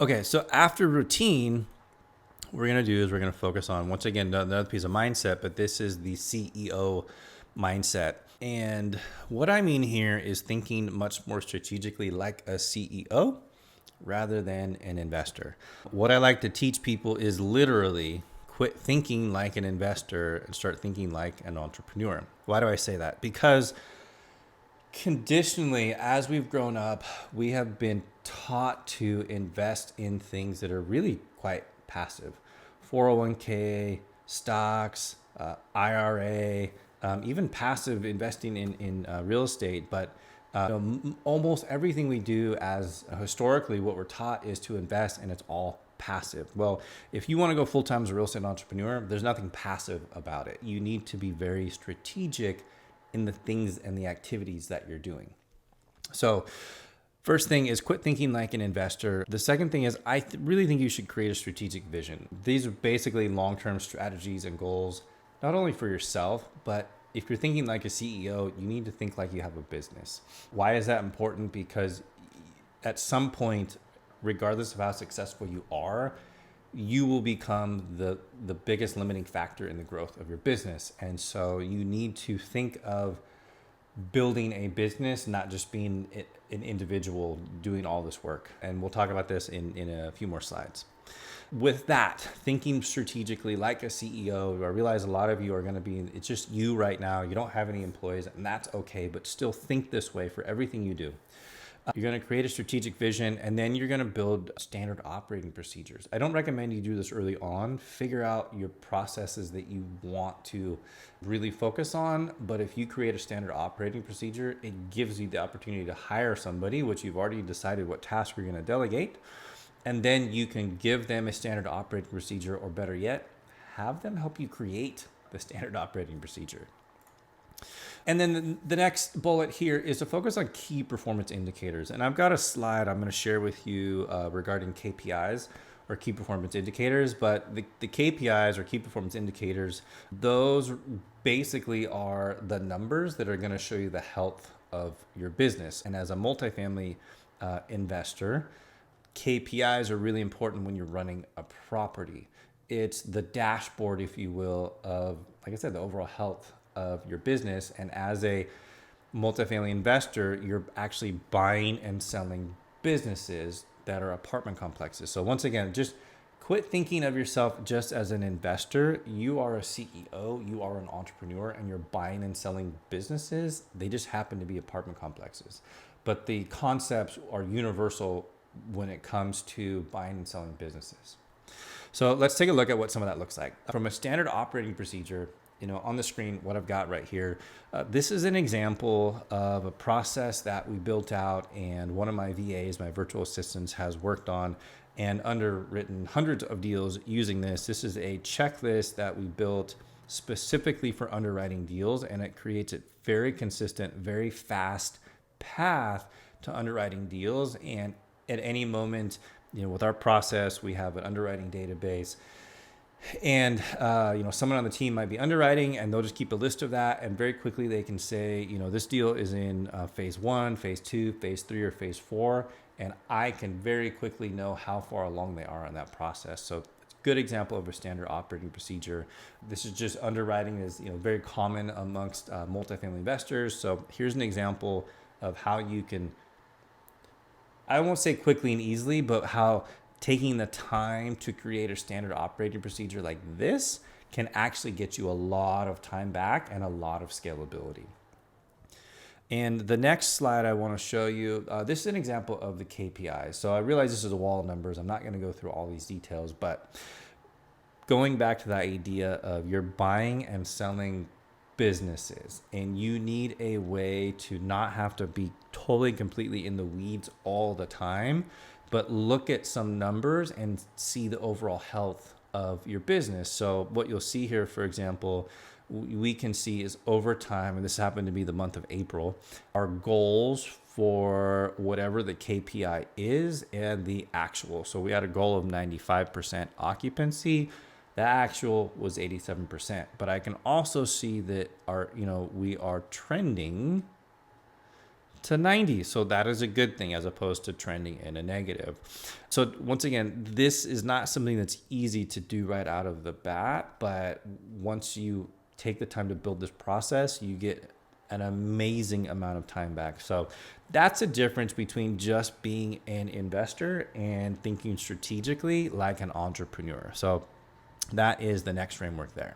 Okay, so after routine, what we're going to do is we're going to focus on, once again, another piece of mindset, but this is the CEO mindset. And what I mean here is thinking much more strategically like a CEO rather than an investor. What I like to teach people is literally quit thinking like an investor and start thinking like an entrepreneur. Why do I say that? Because conditionally, as we've grown up, we have been taught to invest in things that are really quite passive. 401k, stocks, IRA, even passive investing in real estate. But almost everything we do as historically, what we're taught is to invest, and it's all passive. Well, if you want to go full time as a real estate entrepreneur, there's nothing passive about it. You need to be very strategic in the things and the activities that you're doing. So, first thing is quit thinking like an investor. The second thing is I really think you should create a strategic vision. These are basically long-term strategies and goals, not only for yourself, but if you're thinking like a CEO, you need to think like you have a business. Why is that important? Because at some point, regardless of how successful you are, you will become the biggest limiting factor in the growth of your business. And so you need to think of building a business, not just being an individual doing all this work. And we'll talk about this in a few more slides. With that, thinking strategically like a CEO, I realize a lot of you are going to be, it's just you right now. You don't have any employees, and that's okay, but still think this way for everything you do. You're going to create a strategic vision, and then you're going to build standard operating procedures. I don't recommend you do this early on. Figure out your processes that you want to really focus on. But if you create a standard operating procedure, it gives you the opportunity to hire somebody, which you've already decided what task you're going to delegate. And then you can give them a standard operating procedure, or better yet, have them help you create the standard operating procedure. And then the next bullet here is to focus on key performance indicators. And I've got a slide I'm going to share with you regarding KPIs, or key performance indicators. But the KPIs, or key performance indicators, those basically are the numbers that are going to show you the health of your business. And as a multifamily investor, KPIs are really important when you're running a property. It's the dashboard, if you will, of, like I said, the overall health of your business. And as a multifamily investor, you're actually buying and selling businesses that are apartment complexes. So once again, just quit thinking of yourself just as an investor. You are a CEO, you are an entrepreneur, and you're buying and selling businesses. They just happen to be apartment complexes. But the concepts are universal when it comes to buying and selling businesses. So let's take a look at what some of that looks like. From a standard operating procedure, on the screen, what I've got right here, this is an example of a process that we built out, and one of my VAs, my virtual assistants, has worked on and underwritten hundreds of deals using this. This is a checklist that we built specifically for underwriting deals, and it creates a very consistent, very fast path to underwriting deals. And at any moment, with our process, we have an underwriting database. And someone on the team might be underwriting, and they'll just keep a list of that, and very quickly they can say, this deal is in phase 1, phase 2, phase 3, or phase 4, and I can very quickly know how far along they are in that process. So it's a good example of a standard operating procedure. This is just underwriting is very common amongst multifamily investors. So here's an example of how you can, I won't say quickly and easily, but how taking the time to create a standard operating procedure like this can actually get you a lot of time back and a lot of scalability. And the next slide I want to show you, this is an example of the KPIs. So I realize this is a wall of numbers. I'm not going to go through all these details, but going back to that idea of you're buying and selling businesses, and you need a way to not have to be totally completely in the weeds all the time, but look at some numbers and see the overall health of your business. So what you'll see here, for example, we can see is over time, and this happened to be the month of April, our goals for whatever the KPI is and the actual. So we had a goal of 95% occupancy. The actual was 87%. But I can also see that we are trending to 90. So that is a good thing as opposed to trending in a negative. So once again, this is not something that's easy to do right out of the bat, but once you take the time to build this process, you get an amazing amount of time back. So that's a difference between just being an investor and thinking strategically like an entrepreneur. So that is the next framework there.